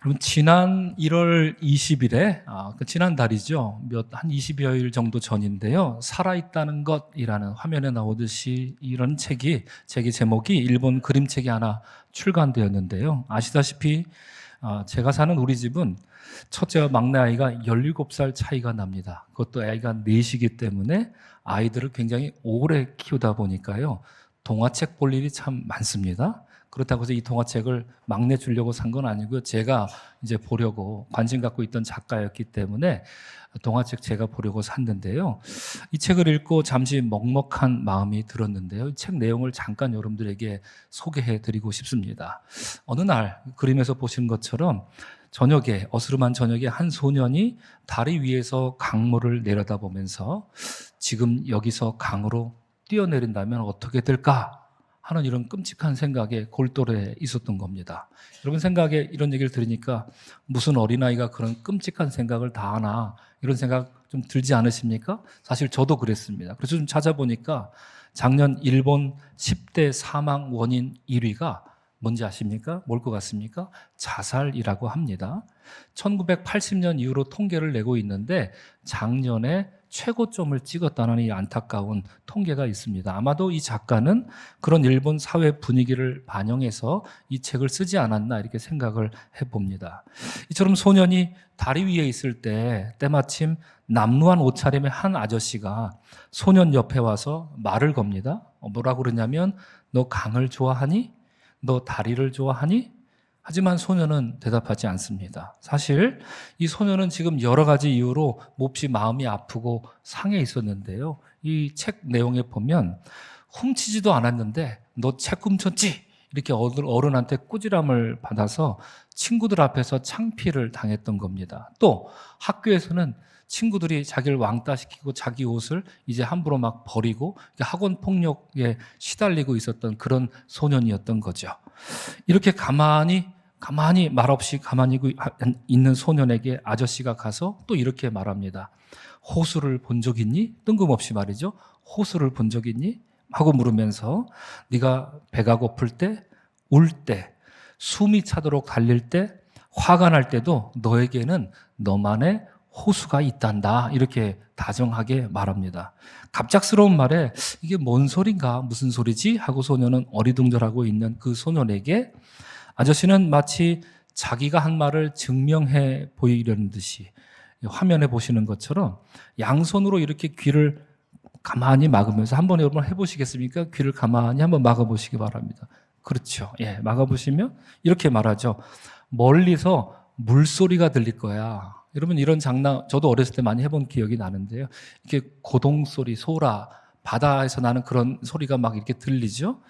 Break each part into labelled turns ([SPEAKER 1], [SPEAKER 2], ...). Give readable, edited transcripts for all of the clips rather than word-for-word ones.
[SPEAKER 1] 그럼 지난 1월 20일에 지난달이죠. 한 20여일 정도 전인데요. 살아있다는 것이라는 화면에 나오듯이 이런 책이 제목이 일본 그림책이 하나 출간되었는데요. 아시다시피 제가 사는 우리 집은 첫째와 막내 아이가 17살 차이가 납니다. 그것도 아이가 넷이기 때문에 아이들을 굉장히 오래 키우다 보니까요. 동화책 볼 일이 참 많습니다. 그렇다고 해서 이 동화책을 막내 주려고 산 건 아니고요. 제가 이제 보려고 관심 갖고 있던 작가였기 때문에 동화책 제가 보려고 샀는데요. 이 책을 읽고 잠시 먹먹한 마음이 들었는데요. 이 책 내용을 잠깐 여러분들에게 소개해 드리고 싶습니다. 어느 날 그림에서 보시는 것처럼 어스름한 저녁에 한 소년이 다리 위에서 강물을 내려다보면서 지금 여기서 강으로 뛰어내린다면 어떻게 될까? 하는 이런 끔찍한 생각에 골똘해 있었던 겁니다. 여러분 생각에 이런 얘기를 들으니까 무슨 어린아이가 그런 끔찍한 생각을 다 하나 이런 생각 좀 들지 않으십니까? 사실 저도 그랬습니다. 그래서 좀 찾아보니까 작년 일본 10대 사망 원인 1위가 뭔지 아십니까? 뭘 것 같습니까? 자살이라고 합니다. 1980년 이후로 통계를 내고 있는데 작년에 최고점을 찍었다는 이 안타까운 통계가 있습니다. 아마도 이 작가는 그런 일본 사회 분위기를 반영해서 이 책을 쓰지 않았나 이렇게 생각을 해봅니다. 이처럼 소년이 다리 위에 있을 때 때마침 남루한 옷차림의 한 아저씨가 소년 옆에 와서 말을 겁니다. 뭐라고 그러냐면 너 강을 좋아하니? 너 다리를 좋아하니? 하지만 소년은 대답하지 않습니다. 사실 이 소년은 지금 여러 가지 이유로 몹시 마음이 아프고 상해 있었는데요. 이 책 내용에 보면 훔치지도 않았는데 너 책 훔쳤지? 이렇게 어른한테 꾸지람을 받아서 친구들 앞에서 창피를 당했던 겁니다. 또 학교에서는 친구들이 자기를 왕따시키고 자기 옷을 이제 함부로 막 버리고 학원 폭력에 시달리고 있었던 그런 소년이었던 거죠. 이렇게 가만히 말없이 가만히 있는 소년에게 아저씨가 가서 또 이렇게 말합니다. 호수를 본 적 있니? 뜬금없이 말이죠. 호수를 본 적 있니? 하고 물으면서 네가 배가 고플 때, 울 때, 숨이 차도록 달릴 때, 화가 날 때도 너에게는 너만의 호수가 있단다. 이렇게 다정하게 말합니다. 갑작스러운 말에 이게 뭔 소린가? 무슨 소리지? 하고 소년은 어리둥절하고 있는 그 소년에게 아저씨는 마치 자기가 한 말을 증명해 보이려는 듯이 화면에 보시는 것처럼 양손으로 이렇게 귀를 가만히 막으면서 한번 여러분 해보시겠습니까? 귀를 가만히 한번 막아보시기 바랍니다. 그렇죠. 예, 막아보시면 이렇게 말하죠. 멀리서 물소리가 들릴 거야. 여러분 이런 장난 저도 어렸을 때 많이 해본 기억이 나는데요. 이렇게 고동소리, 소라, 바다에서 나는 그런 소리가 막 이렇게 들리죠.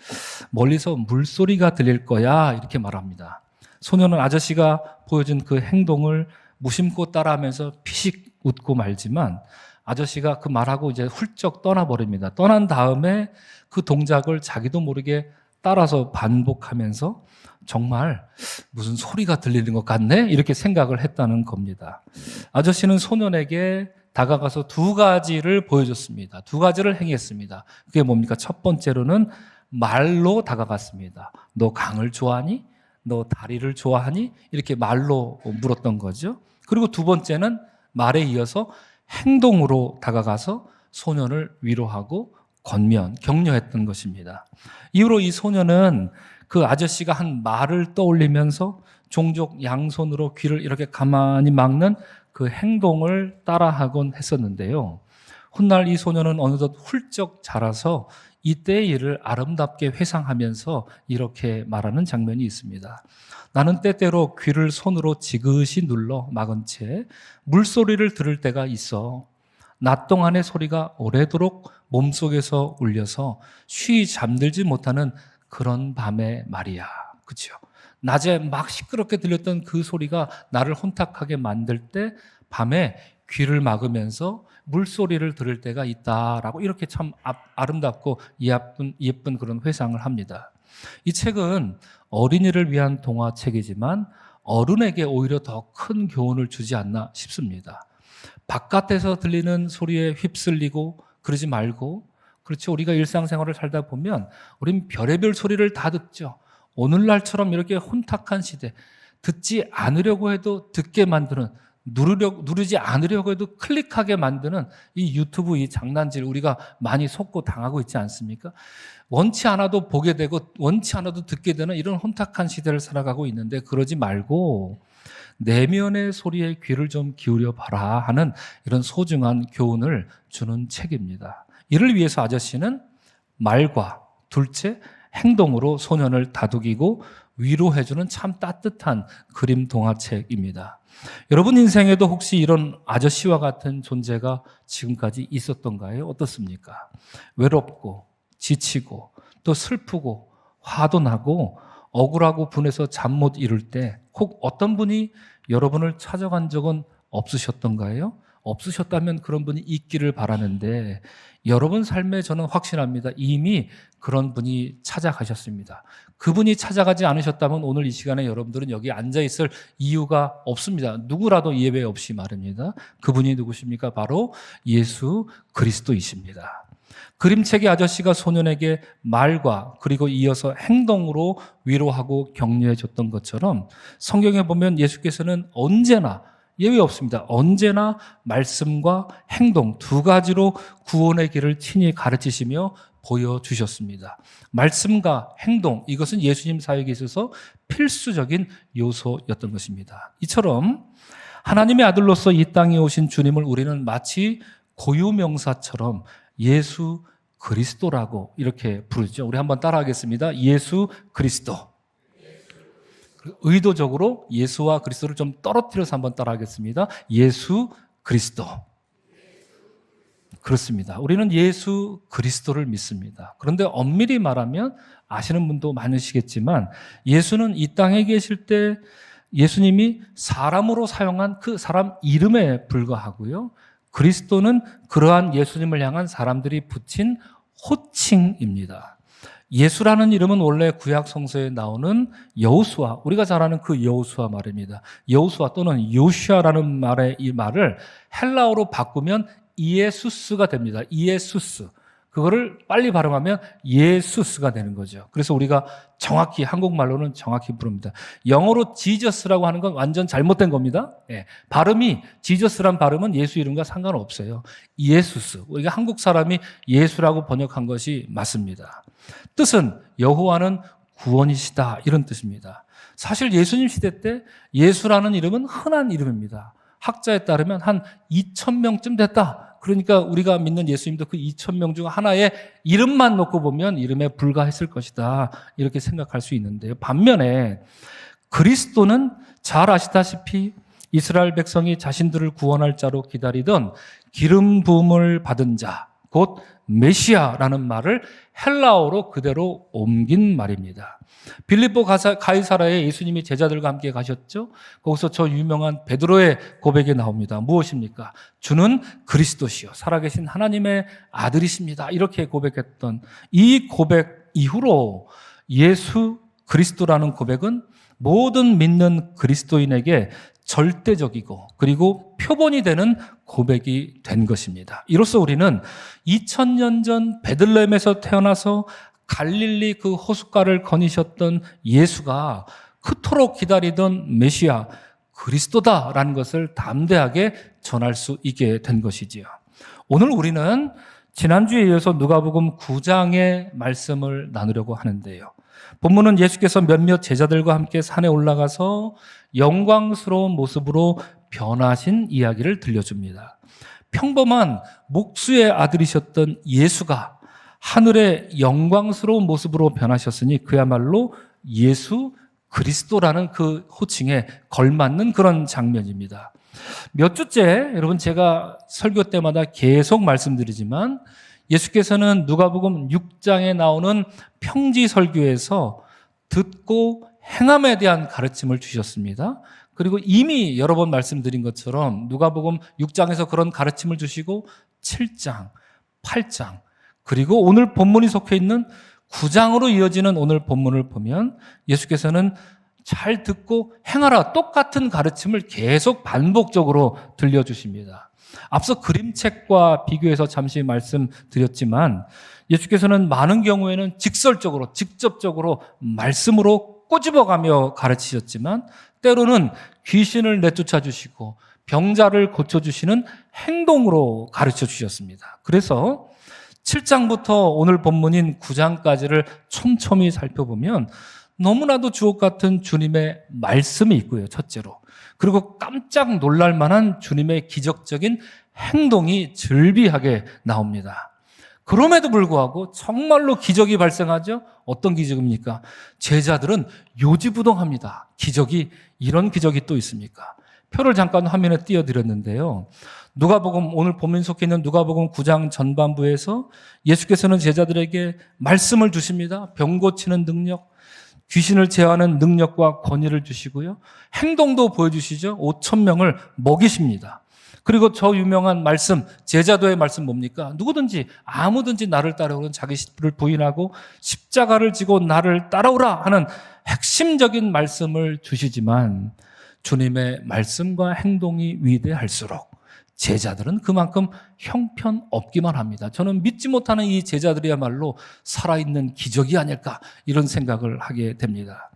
[SPEAKER 1] 멀리서 물소리가 들릴 거야 이렇게 말합니다. 소년은 아저씨가 보여준 그 행동을 무심코 따라하면서 피식 웃고 말지만 아저씨가 그 말하고 이제 훌쩍 떠나버립니다. 떠난 다음에 그 동작을 자기도 모르게 따라서 반복하면서 정말 무슨 소리가 들리는 것 같네? 이렇게 생각을 했다는 겁니다. 아저씨는 소년에게 다가가서 두 가지를 보여줬습니다. 두 가지를 행했습니다. 그게 뭡니까? 첫 번째로는 말로 다가갔습니다. 너 강을 좋아하니? 너 다리를 좋아하니? 이렇게 말로 물었던 거죠. 그리고 두 번째는 말에 이어서 행동으로 다가가서 소년을 위로하고 격려했던 것입니다. 이후로 이 소년은 그 아저씨가 한 말을 떠올리면서 종종 양손으로 귀를 이렇게 가만히 막는 그 행동을 따라하곤 했었는데요. 훗날 이 소년은 어느덧 훌쩍 자라서 이때의 일을 아름답게 회상하면서 이렇게 말하는 장면이 있습니다. 나는 때때로 귀를 손으로 지그시 눌러 막은 채 물소리를 들을 때가 있어. 낮 동안의 소리가 오래도록 몸속에서 울려서 쉬이 잠들지 못하는 그런 밤에 말이야. 그렇죠? 낮에 막 시끄럽게 들렸던 그 소리가 나를 혼탁하게 만들 때 밤에 귀를 막으면서 물소리를 들을 때가 있다라고 이렇게 참 아름답고 예쁜 그런 회상을 합니다. 이 책은 어린이를 위한 동화책이지만 어른에게 오히려 더 큰 교훈을 주지 않나 싶습니다. 바깥에서 들리는 소리에 휩쓸리고 그러지 말고, 그렇죠. 우리가 일상생활을 살다 보면 우린 별의별 소리를 다 듣죠. 오늘날처럼 이렇게 혼탁한 시대, 듣지 않으려고 해도 듣게 만드는, 누르지 않으려고 해도 클릭하게 만드는 이 유튜브 이 장난질 우리가 많이 속고 당하고 있지 않습니까? 원치 않아도 보게 되고 원치 않아도 듣게 되는 이런 혼탁한 시대를 살아가고 있는데, 그러지 말고 내면의 소리에 귀를 좀 기울여 봐라 하는 이런 소중한 교훈을 주는 책입니다. 이를 위해서 아저씨는 말과 둘째 행동으로 소년을 다독이고 위로해주는 참 따뜻한 그림 동화책입니다. 여러분 인생에도 혹시 이런 아저씨와 같은 존재가 지금까지 있었던가요? 어떻습니까? 외롭고 지치고 또 슬프고 화도 나고 억울하고 분해서 잠 못 이룰 때 혹 어떤 분이 여러분을 찾아간 적은 없으셨던가요? 없으셨다면 그런 분이 있기를 바라는데, 여러분 삶에 저는 확신합니다. 이미 그런 분이 찾아가셨습니다. 그분이 찾아가지 않으셨다면 오늘 이 시간에 여러분들은 여기 앉아 있을 이유가 없습니다. 누구라도 예외 없이 말입니다. 그분이 누구십니까? 바로 예수 그리스도이십니다. 그림책의 아저씨가 소년에게 말과 그리고 이어서 행동으로 위로하고 격려해 줬던 것처럼, 성경에 보면 예수께서는 언제나 예외 없습니다. 언제나 말씀과 행동 두 가지로 구원의 길을 친히 가르치시며 보여주셨습니다. 말씀과 행동, 이것은 예수님 사역에 있어서 필수적인 요소였던 것입니다. 이처럼 하나님의 아들로서 이 땅에 오신 주님을 우리는 마치 고유명사처럼 예수 그리스도라고 이렇게 부르죠. 우리 한번 따라하겠습니다. 예수 그리스도. 의도적으로 예수와 그리스도를 좀 떨어뜨려서 한번 따라하겠습니다. 예수 그리스도. 그렇습니다. 우리는 예수 그리스도를 믿습니다. 그런데 엄밀히 말하면 아시는 분도 많으시겠지만, 예수는 이 땅에 계실 때 예수님이 사람으로 사용한 그 사람 이름에 불과하고요. 그리스도는 그러한 예수님을 향한 사람들이 붙인 호칭입니다. 예수라는 이름은 원래 구약 성서에 나오는 여호수아, 우리가 잘 아는 그 여호수아 말입니다. 여호수아 또는 요시아라는 이 말을 헬라어로 바꾸면 이에수스가 됩니다. 이에수스. 그거를 빨리 발음하면 예수스가 되는 거죠. 그래서 우리가 정확히 한국말로는 정확히 부릅니다. 영어로 지저스라고 하는 건 완전 잘못된 겁니다. 예, 발음이 지저스란 발음은 예수 이름과 상관없어요. 예수스. 우리가 한국 사람이 예수라고 번역한 것이 맞습니다. 뜻은 여호와는 구원이시다, 이런 뜻입니다. 사실 예수님 시대 때 예수라는 이름은 흔한 이름입니다. 학자에 따르면 한 2,000명쯤 됐다. 그러니까 우리가 믿는 예수님도 그 2,000명 중 하나의 이름만 놓고 보면 이름에 불과했을 것이다, 이렇게 생각할 수 있는데요. 반면에 그리스도는 잘 아시다시피 이스라엘 백성이 자신들을 구원할 자로 기다리던 기름 부음을 받은 자, 곧 메시아라는 말을 헬라어로 그대로 옮긴 말입니다. 빌립보 가이사라에 예수님이 제자들과 함께 가셨죠. 거기서 저 유명한 베드로의 고백이 나옵니다. 무엇입니까? 주는 그리스도시요 살아계신 하나님의 아들이십니다. 이렇게 고백했던 이 고백 이후로 예수 그리스도라는 고백은 모든 믿는 그리스도인에게 절대적이고 그리고 표본이 되는 고백이 된 것입니다. 이로써 우리는 2000년 전 베들레헴에서 태어나서 갈릴리 그 호숫가를 거니셨던 예수가 그토록 기다리던 메시아 그리스도다라는 것을 담대하게 전할 수 있게 된 것이지요. 오늘 우리는 지난주에 이어서 누가복음 9장의 말씀을 나누려고 하는데요. 본문은 예수께서 몇몇 제자들과 함께 산에 올라가서 영광스러운 모습으로 변하신 이야기를 들려줍니다. 평범한 목수의 아들이셨던 예수가 하늘의 영광스러운 모습으로 변하셨으니 그야말로 예수 그리스도라는 그 호칭에 걸맞는 그런 장면입니다. 몇 주째 여러분 제가 설교 때마다 계속 말씀드리지만 예수께서는 누가복음 6장에 나오는 평지 설교에서 듣고 행함에 대한 가르침을 주셨습니다. 그리고 이미 여러 번 말씀드린 것처럼 누가복음 6장에서 그런 가르침을 주시고 7장, 8장, 그리고 오늘 본문이 속해 있는 9장으로 이어지는 오늘 본문을 보면 예수께서는 잘 듣고 행하라, 똑같은 가르침을 계속 반복적으로 들려주십니다. 앞서 그림책과 비교해서 잠시 말씀드렸지만 예수께서는 많은 경우에는 직설적으로 직접적으로 말씀으로 꼬집어가며 가르치셨지만 때로는 귀신을 내쫓아 주시고 병자를 고쳐주시는 행동으로 가르쳐 주셨습니다. 그래서 7장부터 오늘 본문인 9장까지를 촘촘히 살펴보면 너무나도 주옥 같은 주님의 말씀이 있고요. 첫째로. 그리고 깜짝 놀랄 만한 주님의 기적적인 행동이 즐비하게 나옵니다. 그럼에도 불구하고 정말로 기적이 발생하죠? 어떤 기적입니까? 제자들은 요지부동합니다. 이런 기적이 또 있습니까? 표를 잠깐 화면에 띄워드렸는데요. 누가복음, 오늘 본문 속해 있는 누가복음 9장 전반부에서 예수께서는 제자들에게 말씀을 주십니다. 병 고치는 능력, 귀신을 제어하는 능력과 권위를 주시고요. 행동도 보여주시죠. 5,000명을 먹이십니다. 그리고 저 유명한 말씀, 제자도의 말씀 뭡니까? 누구든지 아무든지 나를 따라오는 자기 십자가를 부인하고 십자가를 지고 나를 따라오라 하는 핵심적인 말씀을 주시지만 주님의 말씀과 행동이 위대할수록 제자들은 그만큼 형편없기만 합니다. 저는 믿지 못하는 이 제자들이야말로 살아있는 기적이 아닐까 이런 생각을 하게 됩니다.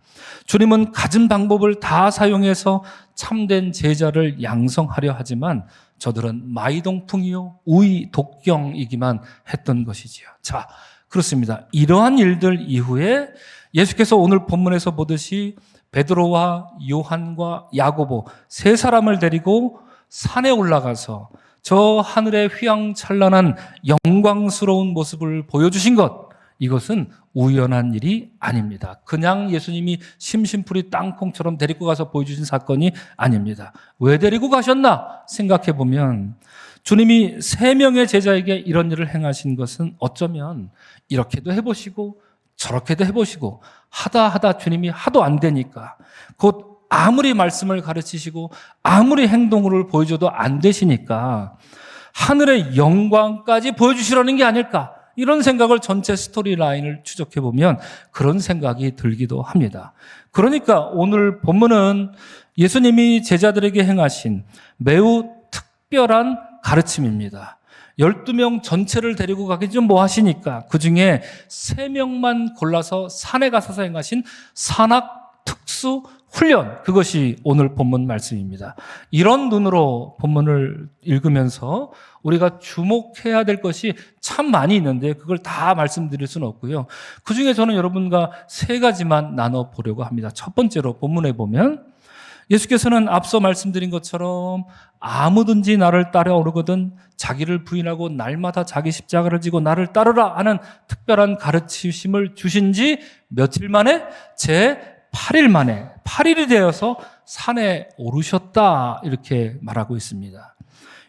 [SPEAKER 1] 주님은 가진 방법을 다 사용해서 참된 제자를 양성하려 하지만 저들은 마이동풍이요 우의 독경이기만 했던 것이지요. 자, 그렇습니다. 이러한 일들 이후에 예수께서 오늘 본문에서 보듯이 베드로와 요한과 야고보 세 사람을 데리고 산에 올라가서 저 하늘의 휘황찬란한 영광스러운 모습을 보여주신 것, 이것은 우연한 일이 아닙니다. 그냥 예수님이 심심풀이 땅콩처럼 데리고 가서 보여주신 사건이 아닙니다. 왜 데리고 가셨나 생각해 보면 주님이 3명의 제자에게 이런 일을 행하신 것은 어쩌면 이렇게도 해보시고 저렇게도 해보시고 하다 주님이 하도 안 되니까 곧 아무리 말씀을 가르치시고 아무리 행동을 보여줘도 안 되시니까 하늘의 영광까지 보여주시라는 게 아닐까 이런 생각을 전체 스토리라인을 추적해보면 그런 생각이 들기도 합니다. 그러니까 오늘 본문은 예수님이 제자들에게 행하신 매우 특별한 가르침입니다. 12명 전체를 데리고 가기 좀 뭐 하시니까 그 중에 3명만 골라서 산에 가서 행하신 산악 특수 훈련, 그것이 오늘 본문 말씀입니다. 이런 눈으로 본문을 읽으면서 우리가 주목해야 될 것이 참 많이 있는데 그걸 다 말씀드릴 수는 없고요. 그중에 저는 여러분과 3가지만 나눠보려고 합니다. 첫 번째로 본문에 보면 예수께서는 앞서 말씀드린 것처럼 아무든지 나를 따라오르거든 자기를 부인하고 날마다 자기 십자가를 지고 나를 따르라 하는 특별한 가르치심을 주신 지 며칠 만에? 제 8일 만에 8일이 되어서 산에 오르셨다 이렇게 말하고 있습니다.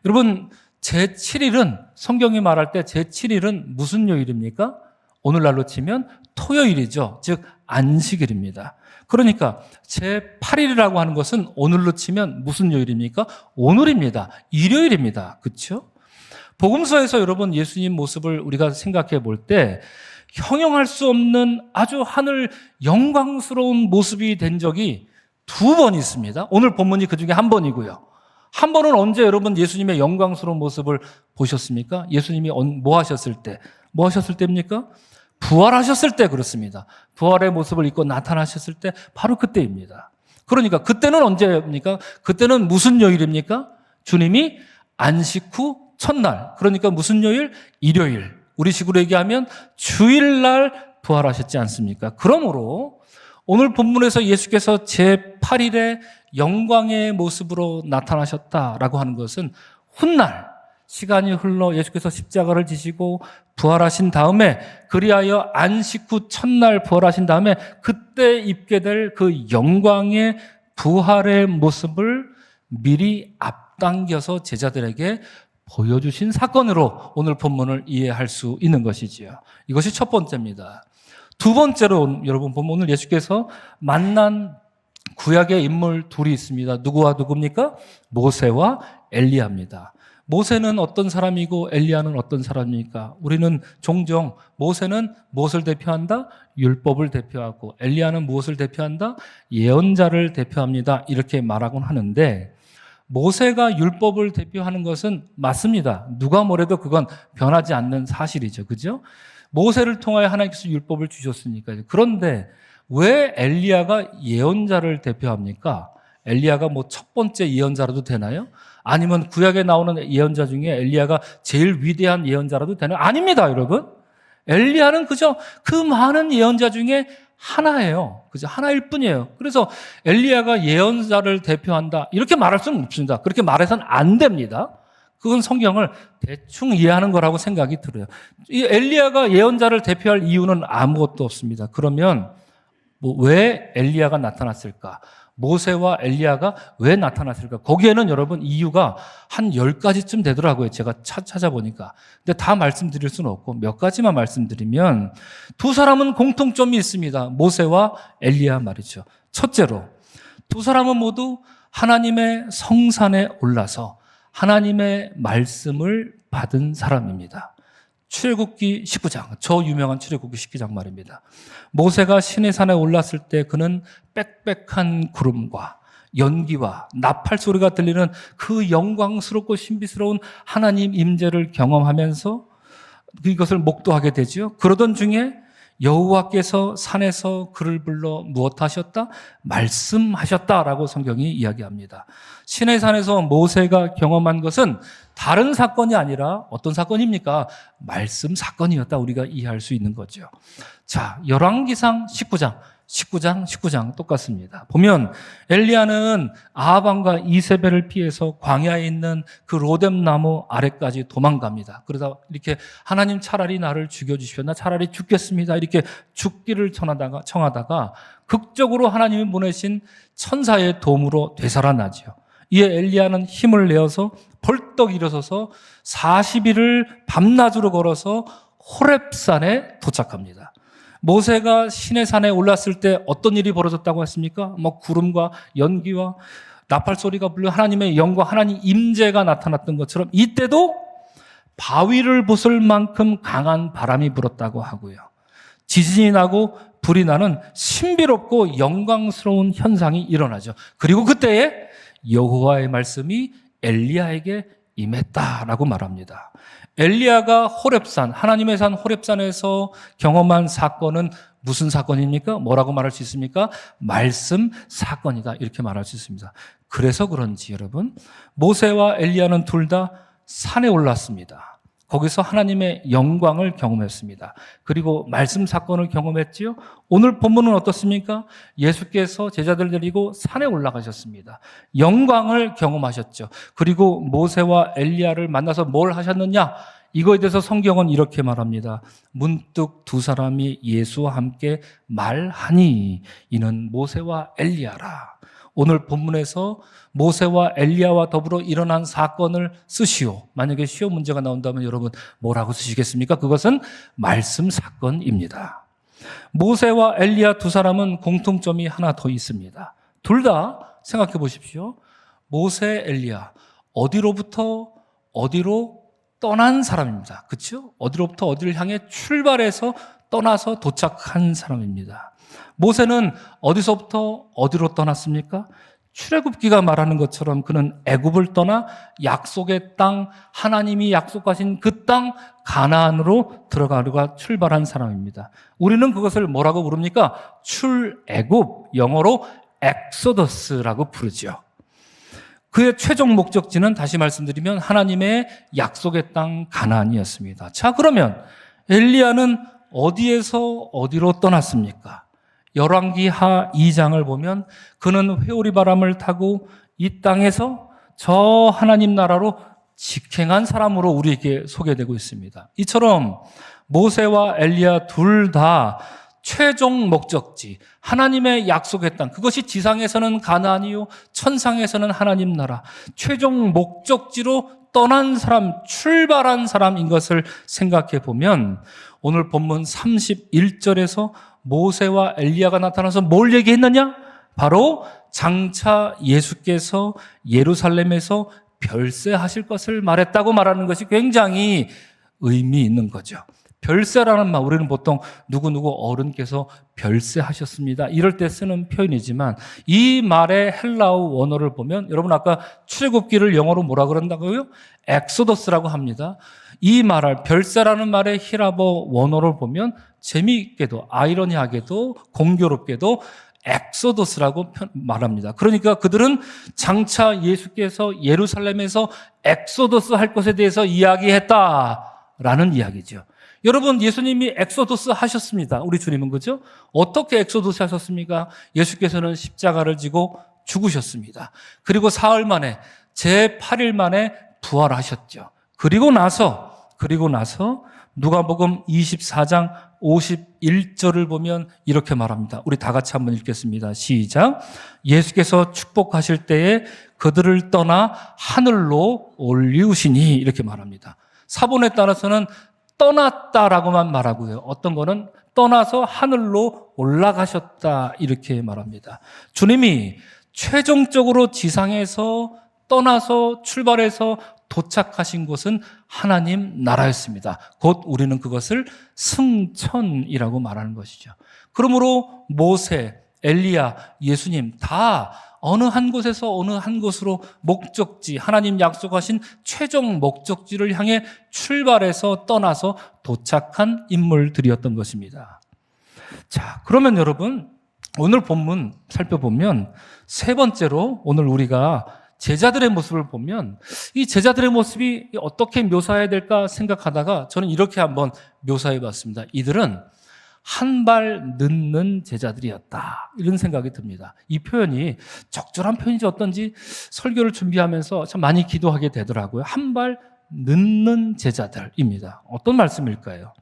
[SPEAKER 1] 여러분 제7일은 성경이 말할 때 제7일은 무슨 요일입니까? 오늘날로 치면 토요일이죠. 즉 안식일입니다. 그러니까 제8일이라고 하는 것은 오늘로 치면 무슨 요일입니까? 오늘입니다. 일요일입니다. 그렇죠? 복음서에서 여러분 예수님 모습을 우리가 생각해 볼 때 형용할 수 없는 아주 하늘 영광스러운 모습이 된 적이 2번 있습니다. 오늘 본문이 그 중에 1번이고요. 한 번은 언제 여러분 예수님의 영광스러운 모습을 보셨습니까? 예수님이 뭐 하셨을 때? 뭐 하셨을 때입니까? 부활하셨을 때 그렇습니다. 부활의 모습을 입고 나타나셨을 때 바로 그때입니다. 그러니까 그때는 언제입니까? 그때는 무슨 요일입니까? 주님이 안식 후 첫날. 그러니까 무슨 요일? 일요일. 우리식으로 얘기하면 주일날 부활하셨지 않습니까? 그러므로 오늘 본문에서 예수께서 제8일에 영광의 모습으로 나타나셨다라고 하는 것은 훗날 시간이 흘러 예수께서 십자가를 지시고 부활하신 다음에 그리하여 안식 후 첫날 부활하신 다음에 그때 입게 될 그 영광의 부활의 모습을 미리 앞당겨서 제자들에게 보여주신 사건으로 오늘 본문을 이해할 수 있는 것이지요. 이것이 첫 번째입니다. 2번째로 여러분 보면 오늘 예수께서 만난 구약의 인물 둘이 있습니다. 누구와 누구입니까? 모세와 엘리야입니다. 모세는 어떤 사람이고 엘리야는 어떤 사람입니까? 우리는 종종 모세는 무엇을 대표한다? 율법을 대표하고 엘리야는 무엇을 대표한다? 예언자를 대표합니다. 이렇게 말하곤 하는데 모세가 율법을 대표하는 것은 맞습니다. 누가 뭐래도 그건 변하지 않는 사실이죠. 그죠? 모세를 통하여 하나님께서 율법을 주셨으니까요. 그런데 왜 엘리야가 예언자를 대표합니까? 엘리야가 뭐 첫 번째 예언자라도 되나요? 아니면 구약에 나오는 예언자 중에 엘리야가 제일 위대한 예언자라도 되나요? 아닙니다, 여러분. 엘리야는 그저 그 많은 예언자 중에 하나예요. 그저 하나일 뿐이에요. 그래서 엘리야가 예언자를 대표한다 이렇게 말할 수는 없습니다. 그렇게 말해서는 안 됩니다. 그건 성경을 대충 이해하는 거라고 생각이 들어요. 이 엘리야가 예언자를 대표할 이유는 아무것도 없습니다. 그러면 왜 엘리야가 나타났을까? 모세와 엘리야가 왜 나타났을까? 거기에는 여러분 이유가 한 10가지쯤 되더라고요. 제가 찾아보니까. 근데 다 말씀드릴 수는 없고 몇 가지만 말씀드리면 두 사람은 공통점이 있습니다. 모세와 엘리야 말이죠. 첫째로 두 사람은 모두 하나님의 성산에 올라서 하나님의 말씀을 받은 사람입니다. 출애굽기 19장, 저 유명한 출애굽기 19장 말입니다. 모세가 시내산에 올랐을 때 그는 빽빽한 구름과 연기와 나팔 소리가 들리는 그 영광스럽고 신비스러운 하나님 임재를 경험하면서 이것을 목도하게 되지요. 그러던 중에 여호와께서 산에서 그를 불러 무엇 하셨다? 말씀하셨다라고 성경이 이야기합니다. 시내산에서 모세가 경험한 것은 다른 사건이 아니라 어떤 사건입니까? 말씀 사건이었다 우리가 이해할 수 있는 거죠. 자, 열왕기상 19장 똑같습니다. 보면 엘리야는 아합왕과 이세벨을 피해서 광야에 있는 그 로뎀나무 아래까지 도망갑니다. 그러다 이렇게 하나님 차라리 나를 죽여주십시오. 나 차라리 죽겠습니다. 이렇게 죽기를 청하다가 극적으로 하나님이 보내신 천사의 도움으로 되살아나죠. 이에 엘리야는 힘을 내어서 벌떡 일어서서 40일을 밤낮으로 걸어서 호렙산에 도착합니다. 모세가 시내산에 올랐을 때 어떤 일이 벌어졌다고 했습니까? 구름과 연기와 나팔 소리가 불려 하나님의 영광, 하나님 임재가 나타났던 것처럼 이때도 바위를 부술 만큼 강한 바람이 불었다고 하고요. 지진이 나고 불이 나는 신비롭고 영광스러운 현상이 일어나죠. 그리고 그때에 여호와의 말씀이 엘리야에게 임했다라고 말합니다. 엘리야가 호렙산, 하나님의 산 호렙산에서 경험한 사건은 무슨 사건입니까? 뭐라고 말할 수 있습니까? 말씀 사건이다. 이렇게 말할 수 있습니다. 그래서 그런지 여러분, 모세와 엘리야는 둘 다 산에 올랐습니다. 거기서 하나님의 영광을 경험했습니다. 그리고 말씀 사건을 경험했지요. 오늘 본문은 어떻습니까? 예수께서 제자들 데리고 산에 올라가셨습니다. 영광을 경험하셨죠. 그리고 모세와 엘리야를 만나서 뭘 하셨느냐? 이거에 대해서 성경은 이렇게 말합니다. 문득 두 사람이 예수와 함께 말하니 이는 모세와 엘리야라. 오늘 본문에서 모세와 엘리야와 더불어 일어난 사건을 쓰시오. 만약에 시험 문제가 나온다면 여러분 뭐라고 쓰시겠습니까? 그것은 말씀 사건입니다. 모세와 엘리야 두 사람은 공통점이 하나 더 있습니다. 둘 다 생각해 보십시오. 모세, 엘리야 어디로부터 어디로 떠난 사람입니다. 그렇죠? 어디로부터 어디를 향해 출발해서 떠나서 도착한 사람입니다. 모세는 어디서부터 어디로 떠났습니까? 출애굽기가 말하는 것처럼 그는 애굽을 떠나 약속의 땅, 하나님이 약속하신 그 땅 가나안으로 들어가려고 출발한 사람입니다. 우리는 그것을 뭐라고 부릅니까? 출애굽, 영어로 엑소더스라고 부르죠. 그의 최종 목적지는 다시 말씀드리면 하나님의 약속의 땅 가나안이었습니다. 자, 그러면 엘리야는 어디에서 어디로 떠났습니까? 열왕기하 2장을 보면 그는 회오리 바람을 타고 이 땅에서 저 하나님 나라로 직행한 사람으로 우리에게 소개되고 있습니다. 이처럼 모세와 엘리야 둘 다 최종 목적지, 하나님의 약속의 땅, 그것이 지상에서는 가나안이요 천상에서는 하나님 나라, 최종 목적지로 떠난 사람, 출발한 사람인 것을 생각해 보면 오늘 본문 31절에서 모세와 엘리야가 나타나서 뭘 얘기했느냐? 바로 장차 예수께서 예루살렘에서 별세하실 것을 말했다고 말하는 것이 굉장히 의미 있는 거죠. 별세라는 말, 우리는 보통 누구누구 어른께서 별세하셨습니다. 이럴 때 쓰는 표현이지만 이 말의 헬라어 원어를 보면 여러분 아까 출애굽기를 영어로 뭐라 그런다고요? 엑소더스라고 합니다. 이 말을 별세라는 말의 히라보 원어를 보면 재미있게도 아이러니하게도 공교롭게도 엑소더스라고 말합니다. 그러니까 그들은 장차 예수께서 예루살렘에서 엑소더스 할 것에 대해서 이야기했다라는 이야기죠. 여러분, 예수님이 엑소더스 하셨습니다. 우리 주님은, 그죠? 어떻게 엑소더스 하셨습니까? 예수께서는 십자가를 지고 죽으셨습니다. 그리고 사흘 만에, 제8일 만에 부활하셨죠. 그리고 나서 누가복음 24장 51절을 보면 이렇게 말합니다. 우리 다 같이 한번 읽겠습니다. 시작. 예수께서 축복하실 때에 그들을 떠나 하늘로 올리우시니, 이렇게 말합니다. 사본에 따라서는 떠났다라고만 말하고요. 어떤 거는 떠나서 하늘로 올라가셨다, 이렇게 말합니다. 주님이 최종적으로 지상에서 떠나서 출발해서 도착하신 곳은 하나님 나라였습니다. 곧 우리는 그것을 승천이라고 말하는 것이죠. 그러므로 모세, 엘리야, 예수님 다 어느 한 곳에서 어느 한 곳으로 목적지, 하나님 약속하신 최종 목적지를 향해 출발해서 떠나서 도착한 인물들이었던 것입니다. 자, 그러면 여러분, 오늘 본문 살펴보면 세 번째로 오늘 우리가 제자들의 모습을 보면 이 제자들의 모습이 어떻게 묘사해야 될까 생각하다가 저는 이렇게 한번 묘사해 봤습니다. 이들은 한 발 늦는 제자들이었다, 이런 생각이 듭니다. 이 표현이 적절한 표현인지 어떤지 설교를 준비하면서 참 많이 기도하게 되더라고요. 한 발 늦는 제자들입니다. 어떤 말씀일까요?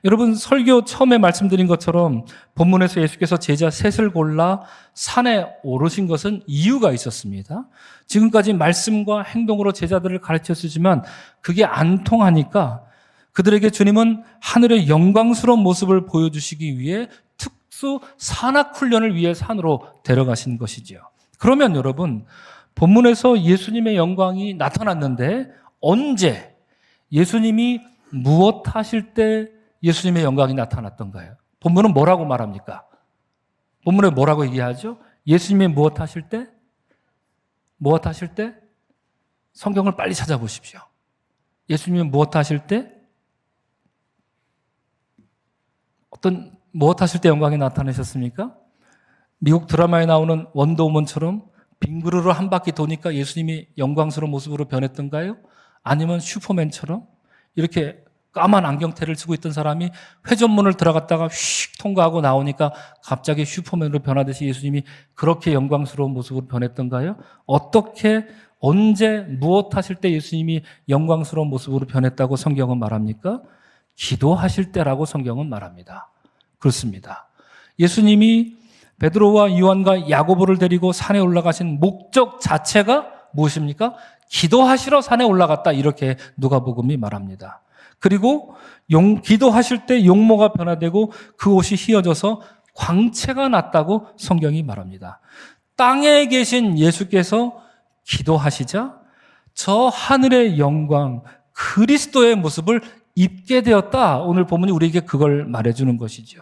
[SPEAKER 1] 여러분, 설교 처음에 말씀드린 것처럼 본문에서 예수께서 제자 셋을 골라 산에 오르신 것은 이유가 있었습니다. 지금까지 말씀과 행동으로 제자들을 가르쳤지만 그게 안 통하니까 그들에게 주님은 하늘의 영광스러운 모습을 보여주시기 위해 특수 산악훈련을 위해 산으로 데려가신 것이지요. 그러면 여러분, 본문에서 예수님의 영광이 나타났는데 언제, 예수님이 무엇 하실 때 예수님의 영광이 나타났던가요? 본문은 뭐라고 말합니까? 본문에 뭐라고 얘기하죠? 예수님이 무엇 하실 때? 무엇 하실 때? 성경을 빨리 찾아보십시오. 예수님이 무엇 하실 때? 무엇 하실 때 영광이 나타나셨습니까? 미국 드라마에 나오는 원더우먼처럼 빙 그루로 한 바퀴 도니까 예수님이 영광스러운 모습으로 변했던가요? 아니면 슈퍼맨처럼 이렇게 까만 안경테를 쓰고 있던 사람이 회전문을 들어갔다가 휙 통과하고 나오니까 갑자기 슈퍼맨으로 변하듯이 예수님이 그렇게 영광스러운 모습으로 변했던가요? 어떻게, 언제, 무엇 하실 때 예수님이 영광스러운 모습으로 변했다고 성경은 말합니까? 기도하실 때라고 성경은 말합니다. 그렇습니다. 예수님이 베드로와 요한과 야고보를 데리고 산에 올라가신 목적 자체가 무엇입니까? 기도하시러 산에 올라갔다, 이렇게 누가복음이 말합니다. 그리고 기도하실 때 용모가 변화되고 그 옷이 휘어져서 광채가 났다고 성경이 말합니다. 땅에 계신 예수께서 기도하시자 저 하늘의 영광, 그리스도의 모습을 입게 되었다. 오늘 본문이 우리에게 그걸 말해주는 것이죠.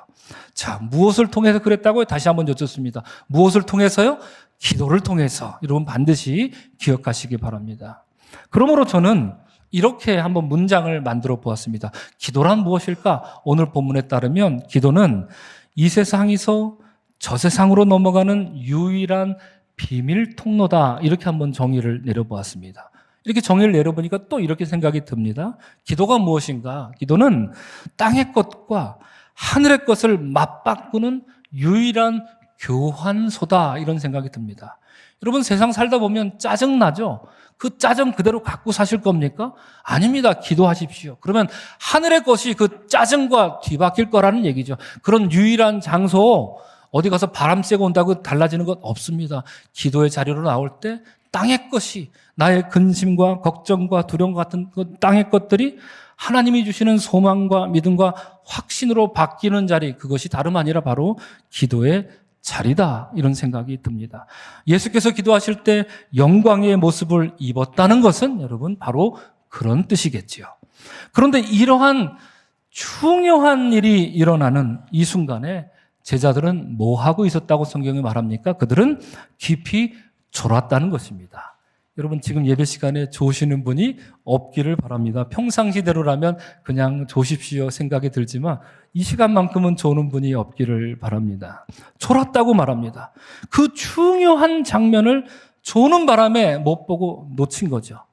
[SPEAKER 1] 자, 무엇을 통해서 그랬다고요? 다시 한번 여쭙습니다. 무엇을 통해서요? 기도를 통해서. 여러분 반드시 기억하시기 바랍니다. 그러므로 저는 이렇게 한번 문장을 만들어 보았습니다. 기도란 무엇일까? 오늘 본문에 따르면 기도는 이 세상에서 저 세상으로 넘어가는 유일한 비밀 통로다. 이렇게 한번 정의를 내려보았습니다. 이렇게 정의를 내려보니까 또 이렇게 생각이 듭니다. 기도가 무엇인가? 기도는 땅의 것과 하늘의 것을 맞바꾸는 유일한 교환소다, 이런 생각이 듭니다. 여러분, 세상 살다 보면 짜증나죠? 그 짜증 그대로 갖고 사실 겁니까? 아닙니다. 기도하십시오. 그러면 하늘의 것이 그 짜증과 뒤바뀔 거라는 얘기죠. 그런 유일한 장소, 어디 가서 바람 쐬고 온다고 달라지는 것 없습니다. 기도의 자리로 나올 때 땅의 것이, 나의 근심과 걱정과 두려움과 같은 그 땅의 것들이 하나님이 주시는 소망과 믿음과 확신으로 바뀌는 자리, 그것이 다름 아니라 바로 기도의 자리다, 이런 생각이 듭니다. 예수께서 기도하실 때 영광의 모습을 입었다는 것은 여러분 바로 그런 뜻이겠지요. 그런데 이러한 중요한 일이 일어나는 이 순간에 제자들은 뭐 하고 있었다고 성경이 말합니까? 그들은 깊이 졸았다는 것입니다. 여러분 지금 예배 시간에 조시는 분이 없기를 바랍니다. 평상시대로라면 그냥 조십시오 생각이 들지만 이 시간만큼은 조는 분이 없기를 바랍니다. 졸았다고 말합니다. 그 중요한 장면을 조는 바람에 못 보고 놓친 거죠.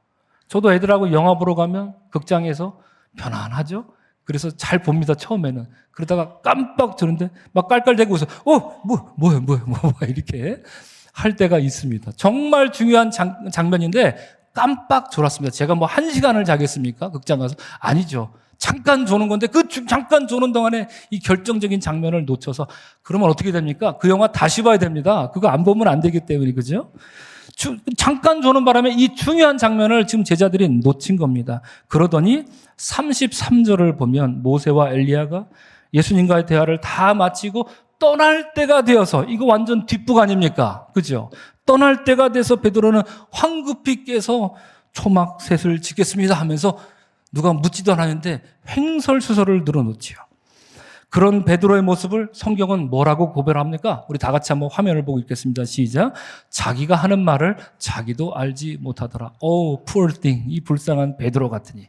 [SPEAKER 1] 저도 애들하고 영화 보러 가면 극장에서 편안하죠. 그래서 잘 봅니다, 처음에는. 그러다가 깜빡 드는데 막 깔깔대고 웃어. 뭐야, 이렇게 할 때가 있습니다. 정말 중요한 장면인데 깜빡 졸았습니다. 제가 뭐 1시간을 자겠습니까? 극장 가서? 아니죠. 잠깐 조는 건데 그 잠깐 조는 동안에 이 결정적인 장면을 놓쳐서 그러면 어떻게 됩니까? 그 영화 다시 봐야 됩니다. 그거 안 보면 안 되기 때문에, 그죠? 잠깐 조는 바람에 이 중요한 장면을 지금 제자들이 놓친 겁니다. 그러더니 33절을 보면 모세와 엘리야가 예수님과의 대화를 다 마치고 떠날 때가 되어서, 이거 완전 뒷북 아닙니까? 그죠? 떠날 때가 돼서 베드로는 황급히 깨서 초막셋을 짓겠습니다 하면서 누가 묻지도 않았는데 횡설수설을 늘어놓지요. 그런 베드로의 모습을 성경은 뭐라고 고백합니까? 우리 다 같이 한번 화면을 보고 읽겠습니다. 시작. 자기가 하는 말을 자기도 알지 못하더라. Oh, poor thing. 이 불쌍한 베드로 같으니.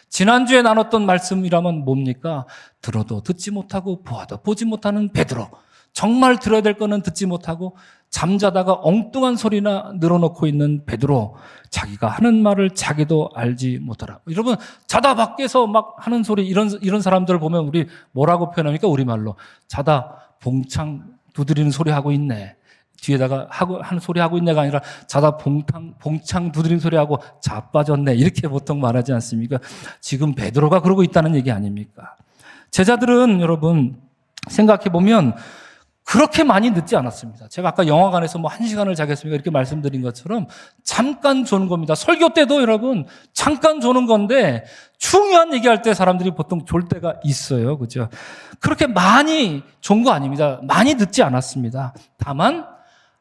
[SPEAKER 1] 지난주에 나눴던 말씀이라면 뭡니까? 들어도 듣지 못하고 보아도 보지 못하는 베드로. 정말 들어야 될 거는 듣지 못하고 잠자다가 엉뚱한 소리나 늘어놓고 있는 베드로. 자기가 하는 말을 자기도 알지 못하라. 여러분, 자다 밖에서 막 하는 소리, 이런 사람들을 보면 우리 뭐라고 표현합니까? 우리말로. 자다 봉창 두드리는 소리 하고 있네. 뒤에다가 하는 소리 하고 있네가 아니라 자다 봉창 두드리는 소리 하고 자빠졌네. 이렇게 보통 말하지 않습니까? 지금 베드로가 그러고 있다는 얘기 아닙니까? 제자들은 여러분 생각해 보면 그렇게 많이 늦지 않았습니다. 제가 아까 영화관에서 뭐 1시간을 자겠습니까? 이렇게 말씀드린 것처럼 잠깐 조는 겁니다. 설교 때도 여러분 잠깐 조는 건데 중요한 얘기할 때 사람들이 보통 졸 때가 있어요. 그죠? 그렇게 많이 존 거 아닙니다. 많이 늦지 않았습니다. 다만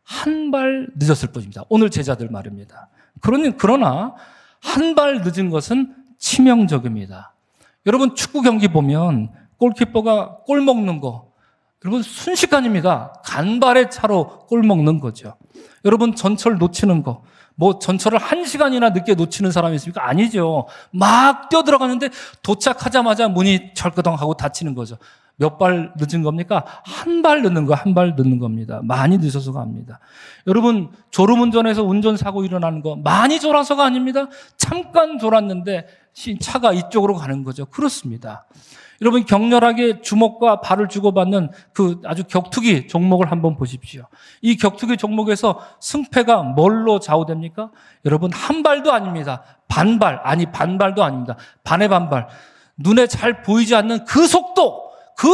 [SPEAKER 1] 한 발 늦었을 뿐입니다. 오늘 제자들 말입니다. 그러나 한 발 늦은 것은 치명적입니다. 여러분 축구 경기 보면 골키퍼가 골 먹는 거 여러분 순식간입니다. 간발의 차로 골 먹는 거죠. 여러분 전철 놓치는 거, 뭐 전철을 1시간이나 늦게 놓치는 사람이 있습니까? 아니죠. 막 뛰어들어가는데 도착하자마자 문이 철끄덩하고 닫히는 거죠. 몇 발 늦은 겁니까? 한 발 늦는 거, 한 발 늦는 겁니다. 많이 늦어서가 아닙니다. 여러분 졸음운전에서 운전사고 일어나는 거 많이 졸아서가 아닙니다. 잠깐 졸았는데 차가 이쪽으로 가는 거죠. 그렇습니다. 여러분 격렬하게 주먹과 발을 주고받는 그 아주 격투기 종목을 한번 보십시오. 이 격투기 종목에서 승패가 뭘로 좌우됩니까? 여러분 한 발도 아닙니다. 반발도 아닙니다. 반의 반발. 눈에 잘 보이지 않는 그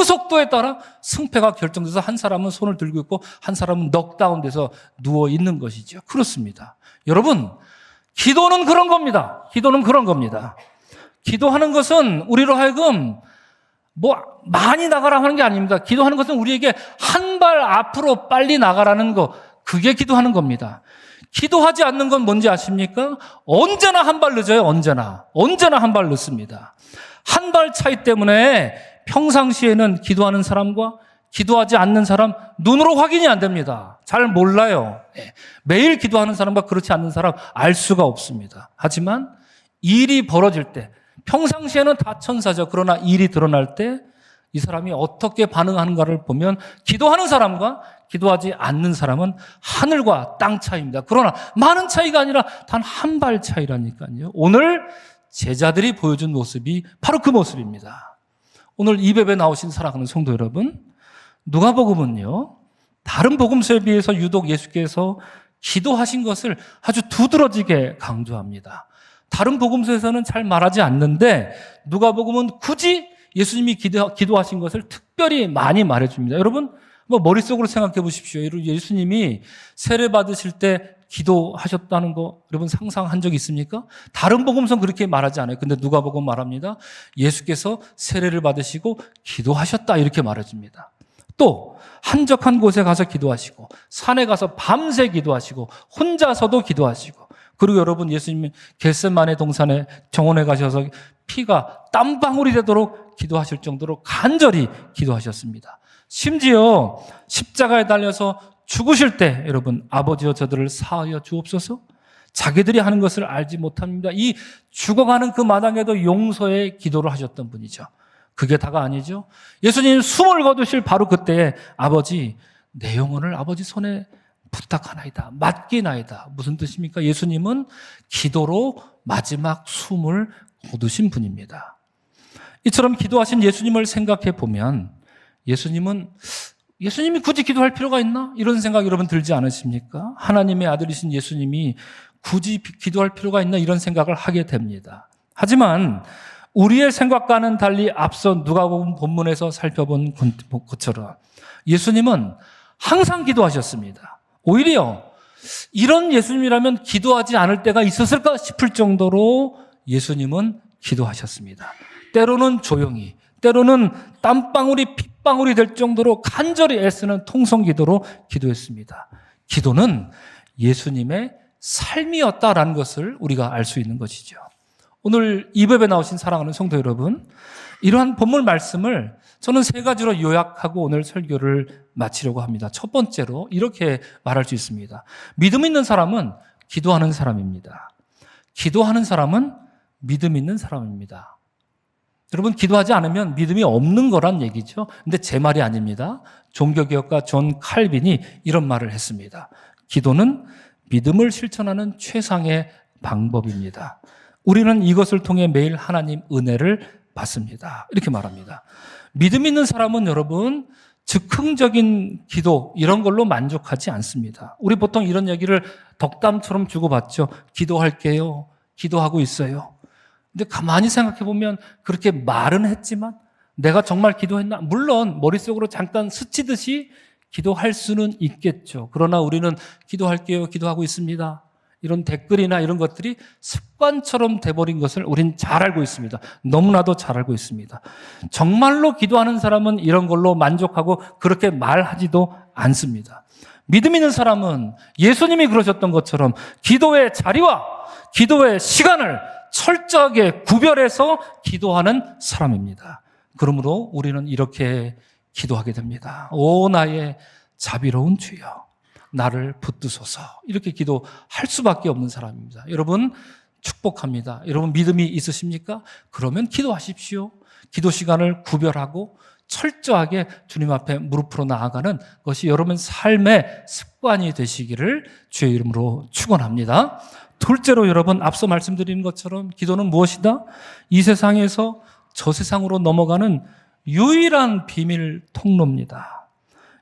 [SPEAKER 1] 속도에 따라 승패가 결정돼서 한 사람은 손을 들고 있고 한 사람은 넉다운 돼서 누워 있는 것이죠. 그렇습니다. 여러분 기도는 그런 겁니다. 기도하는 것은 우리로 하여금 뭐 많이 나가라 하는 게 아닙니다. 기도하는 것은 우리에게 한 발 앞으로 빨리 나가라는 거, 그게 기도하는 겁니다. 기도하지 않는 건 뭔지 아십니까? 언제나 한 발 늦어요. 언제나 한 발 늦습니다. 한 발 차이 때문에 평상시에는 기도하는 사람과 기도하지 않는 사람 눈으로 확인이 안 됩니다. 잘 몰라요. 매일 기도하는 사람과 그렇지 않는 사람 알 수가 없습니다. 하지만 일이 벌어질 때 평상시에는 다 천사죠. 그러나 일이 드러날 때 이 사람이 어떻게 반응하는가를 보면 기도하는 사람과 기도하지 않는 사람은 하늘과 땅 차이입니다. 그러나 많은 차이가 아니라 단 한 발 차이라니까요. 오늘 제자들이 보여준 모습이 바로 그 모습입니다. 오늘 이 예배에 나오신 사랑하는 성도 여러분, 누가복음은요, 다른 복음서에 비해서 유독 예수께서 기도하신 것을 아주 두드러지게 강조합니다. 다른 복음서에서는 잘 말하지 않는데 누가복음은 굳이 예수님이 기도하신 것을 특별히 많이 말해줍니다. 여러분 뭐 머릿속으로 생각해 보십시오. 예수님이 세례 받으실 때 기도하셨다는 거 여러분 상상한 적 있습니까? 다른 복음서는 그렇게 말하지 않아요. 근데 누가복음 말합니다. 예수께서 세례를 받으시고 기도하셨다 이렇게 말해줍니다. 또 한적한 곳에 가서 기도하시고 산에 가서 밤새 기도하시고 혼자서도 기도하시고, 그리고 여러분 예수님이 겟세마네 동산에 정원에 가셔서 피가 땀방울이 되도록 기도하실 정도로 간절히 기도하셨습니다. 심지어 십자가에 달려서 죽으실 때 여러분 아버지여 저들을 사하여 주옵소서, 자기들이 하는 것을 알지 못합니다. 이 죽어가는 그 마당에도 용서의 기도를 하셨던 분이죠. 그게 다가 아니죠. 예수님 숨을 거두실 바로 그때에 아버지, 내 영혼을 아버지 손에 부탁하나이다. 맡기나이다. 무슨 뜻입니까? 예수님은 기도로 마지막 숨을 거두신 분입니다. 이처럼 기도하신 예수님을 생각해 보면 예수님이 굳이 기도할 필요가 있나? 이런 생각 여러분 들지 않으십니까? 하나님의 아들이신 예수님이 굳이 기도할 필요가 있나? 이런 생각을 하게 됩니다. 하지만 우리의 생각과는 달리 앞서 누가복음 본문에서 살펴본 것처럼 예수님은 항상 기도하셨습니다. 오히려 이런 예수님이라면 기도하지 않을 때가 있었을까 싶을 정도로 예수님은 기도하셨습니다. 때로는 조용히, 때로는 땀방울이 핏방울이 될 정도로 간절히 애쓰는 통성기도로 기도했습니다. 기도는 예수님의 삶이었다라는 것을 우리가 알 수 있는 것이죠. 오늘 이법에 나오신 사랑하는 성도 여러분, 이러한 본문 말씀을 저는 세 가지로 요약하고 오늘 설교를 마치려고 합니다. 첫 번째로 이렇게 말할 수 있습니다. 믿음 있는 사람은 기도하는 사람입니다. 기도하는 사람은 믿음 있는 사람입니다. 여러분, 기도하지 않으면 믿음이 없는 거란 얘기죠. 근데 제 말이 아닙니다. 종교개혁가 존 칼빈이 이런 말을 했습니다. 기도는 믿음을 실천하는 최상의 방법입니다. 우리는 이것을 통해 매일 하나님 은혜를 받습니다. 이렇게 말합니다. 믿음 있는 사람은 여러분 즉흥적인 기도 이런 걸로 만족하지 않습니다. 우리 보통 이런 얘기를 덕담처럼 주고받죠. 기도할게요. 기도하고 있어요. 근데 가만히 생각해 보면 그렇게 말은 했지만 내가 정말 기도했나? 물론 머릿속으로 잠깐 스치듯이 기도할 수는 있겠죠. 그러나 우리는 기도할게요. 기도하고 있습니다. 이런 댓글이나 이런 것들이 습관처럼 돼버린 것을 우린 잘 알고 있습니다. 너무나도 잘 알고 있습니다. 정말로 기도하는 사람은 이런 걸로 만족하고 그렇게 말하지도 않습니다. 믿음 있는 사람은 예수님이 그러셨던 것처럼 기도의 자리와 기도의 시간을 철저하게 구별해서 기도하는 사람입니다. 그러므로 우리는 이렇게 기도하게 됩니다. 오 나의 자비로운 주여 나를 붙드소서. 이렇게 기도할 수밖에 없는 사람입니다. 여러분 축복합니다. 여러분 믿음이 있으십니까? 그러면 기도하십시오. 기도 시간을 구별하고 철저하게 주님 앞에 무릎으로 나아가는 것이 여러분 삶의 습관이 되시기를 주의 이름으로 축원합니다. 둘째로 여러분 앞서 말씀드린 것처럼 기도는 무엇이다? 이 세상에서 저 세상으로 넘어가는 유일한 비밀 통로입니다.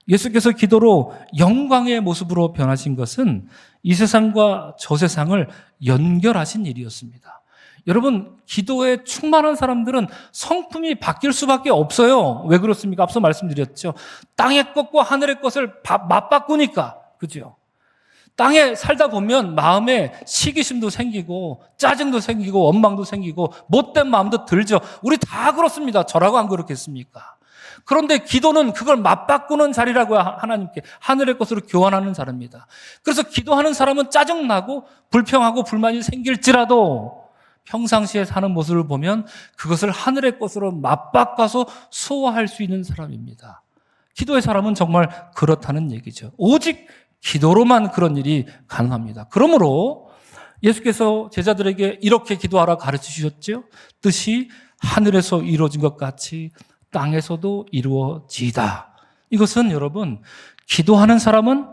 [SPEAKER 1] 예수께서 기도로 영광의 모습으로 변하신 것은 이 세상과 저 세상을 연결하신 일이었습니다. 여러분, 기도에 충만한 사람들은 성품이 바뀔 수밖에 없어요. 왜 그렇습니까? 앞서 말씀드렸죠. 땅의 것과 하늘의 것을 맞바꾸니까. 그죠? 땅에 살다 보면 마음에 시기심도 생기고 짜증도 생기고 원망도 생기고 못된 마음도 들죠. 우리 다 그렇습니다. 저라고 안 그렇겠습니까? 그런데 기도는 그걸 맞바꾸는 자리라고 하나님께 하늘의 것으로 교환하는 자리입니다. 그래서 기도하는 사람은 짜증나고 불평하고 불만이 생길지라도 평상시에 사는 모습을 보면 그것을 하늘의 것으로 맞바꿔서 소화할 수 있는 사람입니다. 기도의 사람은 정말 그렇다는 얘기죠. 오직 기도로만 그런 일이 가능합니다. 그러므로 예수께서 제자들에게 이렇게 기도하라 가르치셨죠. 뜻이 하늘에서 이루어진 것 같이 땅에서도 이루어지다. 이것은 여러분 기도하는 사람은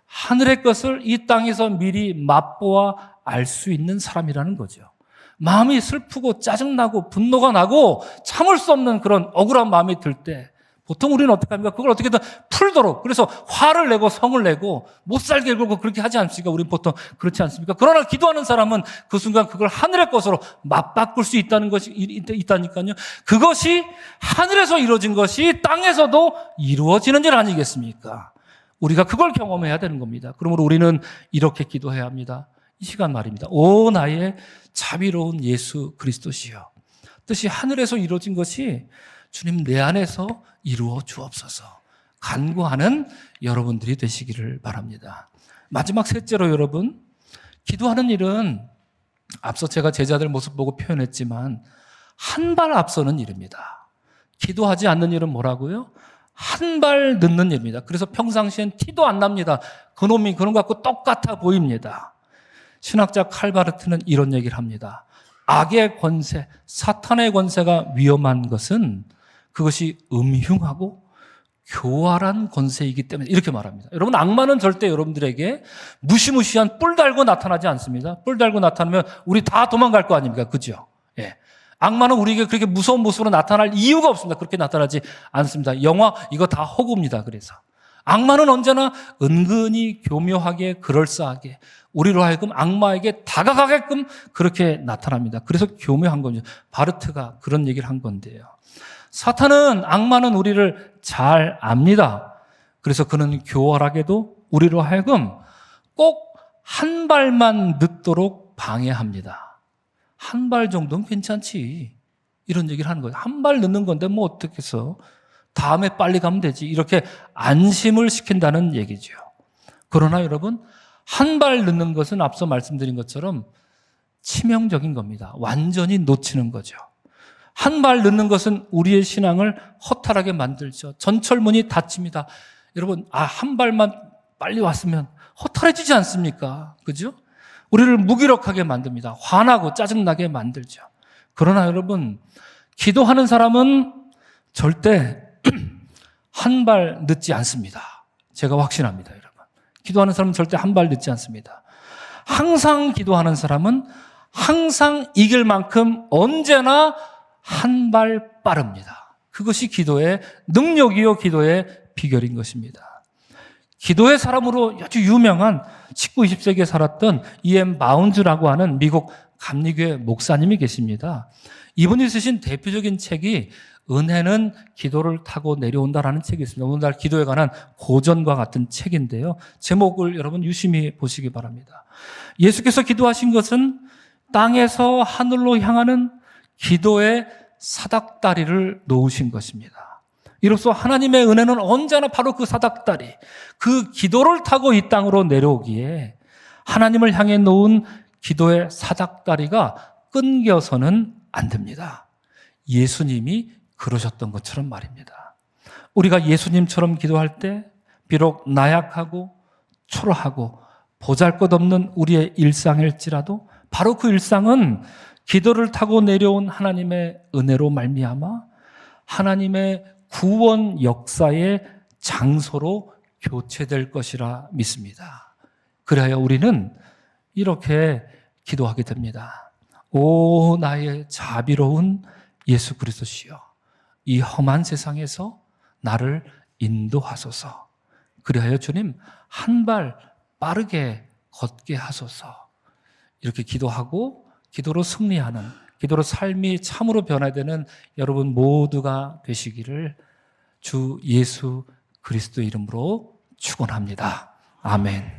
[SPEAKER 1] 하늘의 것을 이 땅에서 미리 맛보아 알 수 있는 사람이라는 거죠. 마음이 슬프고 짜증나고 분노가 나고 참을 수 없는 그런 억울한 마음이 들 때 보통 우리는 어떻게 합니까? 그걸 어떻게든 풀도록 그래서 화를 내고 성을 내고 못 살게 굴고 그렇게 하지 않습니까? 우리는 보통 그렇지 않습니까? 그러나 기도하는 사람은 그 순간 그걸 하늘의 것으로 맞바꿀 수 있다는 것이 있다니까요. 그것이 하늘에서 이루어진 것이 땅에서도 이루어지는 일 아니겠습니까? 우리가 그걸 경험해야 되는 겁니다. 그러므로 우리는 이렇게 기도해야 합니다. 이 시간 말입니다. 오 나의 자비로운 예수 그리스도시여. 뜻이 하늘에서 이루어진 것이 주님 내 안에서 이루어 주옵소서. 간구하는 여러분들이 되시기를 바랍니다. 마지막 셋째로 여러분, 기도하는 일은 앞서 제가 제자들 모습 보고 표현했지만 한 발 앞서는 일입니다. 기도하지 않는 일은 뭐라고요? 한 발 늦는 일입니다. 그래서 평상시엔 티도 안 납니다. 그놈이 그런 것 같고 똑같아 보입니다. 신학자 칼바르트는 이런 얘기를 합니다. 악의 권세, 사탄의 권세가 위험한 것은 그것이 음흉하고 교활한 권세이기 때문에 이렇게 말합니다. 여러분, 악마는 절대 여러분들에게 무시무시한 뿔 달고 나타나지 않습니다. 뿔 달고 나타나면 우리 다 도망갈 거 아닙니까? 그죠? 예. 악마는 우리에게 그렇게 무서운 모습으로 나타날 이유가 없습니다. 그렇게 나타나지 않습니다. 영화 이거 다 허구입니다. 그래서 악마는 언제나 은근히 교묘하게 그럴싸하게 우리로 하여금 악마에게 다가가게끔 그렇게 나타납니다. 그래서 교묘한 거죠. 바르트가 그런 얘기를 한 건데요. 사탄은, 악마는 우리를 잘 압니다. 그래서 그는 교활하게도 우리로 하여금 꼭 한 발만 늦도록 방해합니다. 한 발 정도는 괜찮지. 이런 얘기를 하는 거예요. 한 발 늦는 건데 뭐 어떻겠어. 다음에 빨리 가면 되지. 이렇게 안심을 시킨다는 얘기죠. 그러나 여러분, 한 발 늦는 것은 앞서 말씀드린 것처럼 치명적인 겁니다. 완전히 놓치는 거죠. 한 발 늦는 것은 우리의 신앙을 허탈하게 만들죠. 전철문이 닫힙니다. 여러분, 한 발만 빨리 왔으면 허탈해지지 않습니까? 그죠? 우리를 무기력하게 만듭니다. 화나고 짜증나게 만들죠. 그러나 여러분, 기도하는 사람은 절대 한 발 늦지 않습니다. 제가 확신합니다, 여러분. 기도하는 사람은 절대 한 발 늦지 않습니다. 항상 기도하는 사람은 항상 이길 만큼 언제나 한 발 빠릅니다. 그것이 기도의 능력이요, 기도의 비결인 것입니다. 기도의 사람으로 아주 유명한 19, 20세기에 살았던 E.M. 바운즈라고 하는 미국 감리교회 목사님이 계십니다. 이분이 쓰신 대표적인 책이 은혜는 기도를 타고 내려온다라는 책이 있습니다. 오늘날 기도에 관한 고전과 같은 책인데요. 제목을 여러분 유심히 보시기 바랍니다. 예수께서 기도하신 것은 땅에서 하늘로 향하는 기도의 사닥다리를 놓으신 것입니다. 이로써 하나님의 은혜는 언제나 바로 그 사닥다리, 그 기도를 타고 이 땅으로 내려오기에 하나님을 향해 놓은 기도의 사닥다리가 끊겨서는 안 됩니다. 예수님이 그러셨던 것처럼 말입니다. 우리가 예수님처럼 기도할 때 비록 나약하고 초라하고 보잘것없는 우리의 일상일지라도 바로 그 일상은 기도를 타고 내려온 하나님의 은혜로 말미암아 하나님의 구원 역사의 장소로 교체될 것이라 믿습니다. 그래야 우리는 이렇게 기도하게 됩니다. 오, 나의 자비로운 예수 그리스도시여, 이 험한 세상에서 나를 인도하소서. 그리하여 주님, 한 발 빠르게 걷게 하소서. 이렇게 기도하고 기도로 승리하는, 기도로 삶이 참으로 변화되는 여러분 모두가 되시기를 주 예수 그리스도 이름으로 축원합니다. 아멘.